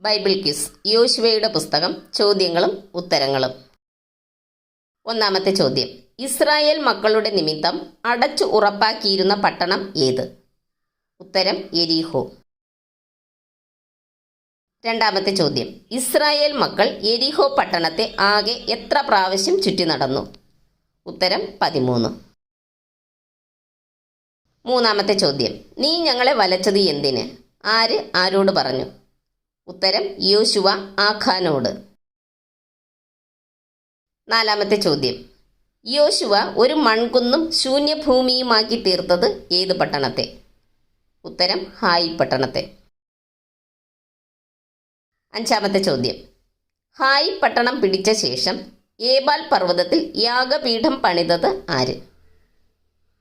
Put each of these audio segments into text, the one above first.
Bible quiz യോശുവയുടെ പുസ്തകം ചോദ്യങ്ങളും ഉത്തരങ്ങളും. ഒന്നാമത്തെ ചോദ്യം, ഇസ്രായേൽ മക്കളുടെ നിമിത്തം അടച്ചു ഉറപ്പാക്കിയിരുന്ന പട്ടണം ഏത്? ഉത്തരം യെരിഹോ. രണ്ടാമത്തെ ചോദ്യം, ഇസ്രായേൽ മക്കൾ യെരിഹോ പട്ടണത്തെ ആകെ എത്ര പ്രാവശ്യം ചുറ്റി നടന്നു? ഉത്തരം 13. മൂന്നാമത്തെ ചോദ്യം, നീ ഞങ്ങളെ വലച്ചത് എന്തിന്? ആര് ആരോട് പറഞ്ഞു? ഉത്തരം യോശുവ ആഖാനോട്. നാലാമത്തെ ചോദ്യം, യോശുവ ഒരു മൺകുന്നും ശൂന്യഭൂമിയുമാക്കി തീർത്തത് ഏത് പട്ടണത്തെ? ഉത്തരം ഹായി പട്ടണത്തെ. അഞ്ചാമത്തെ ചോദ്യം, ഹായി പട്ടണം പിടിച്ച ശേഷം ഏബാൽ പർവ്വതത്തിൽ യാഗപീഠം പണിതത് ആര്?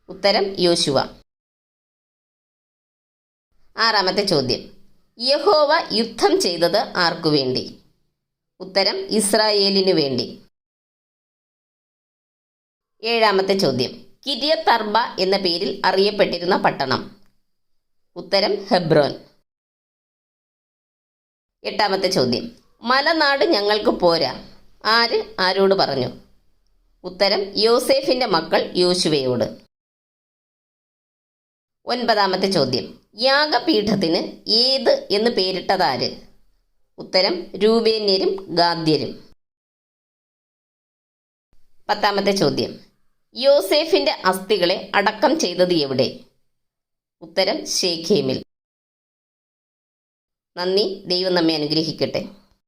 ഉത്തരം യോശുവ. ആറാമത്തെ ചോദ്യം, യഹോവ യുദ്ധം ചെയ്തത് ആർക്കു വേണ്ടി? ഉത്തരം ഇസ്രായേലിനു വേണ്ടി. ഏഴാമത്തെ ചോദ്യം, കിര്യത്ത് അർബ എന്ന പേരിൽ അറിയപ്പെട്ടിരുന്ന പട്ടണം? ഉത്തരം ഹെബ്രോൻ. എട്ടാമത്തെ ചോദ്യം, മലനാട് ഞങ്ങൾക്ക് പോരാ, ആര് ആരോട് പറഞ്ഞു? ഉത്തരം യോസേഫിന്റെ മക്കൾ യോശുവയോട്. ഒൻപതാമത്തെ ചോദ്യം, യാഗപീഠത്തിന് ഏത് എന്ന് പേരിട്ടതാര്? ഉത്തരം രൂബേന്യരും ഗാദ്യരും. പത്താമത്തെ ചോദ്യം, യോസേഫിന്റെ അസ്ഥികളെ അടക്കം ചെയ്തത് എവിടെ? ഉത്തരം ശേഖേമിൽ. നന്ദി. ദൈവം നമ്മെ അനുഗ്രഹിക്കട്ടെ.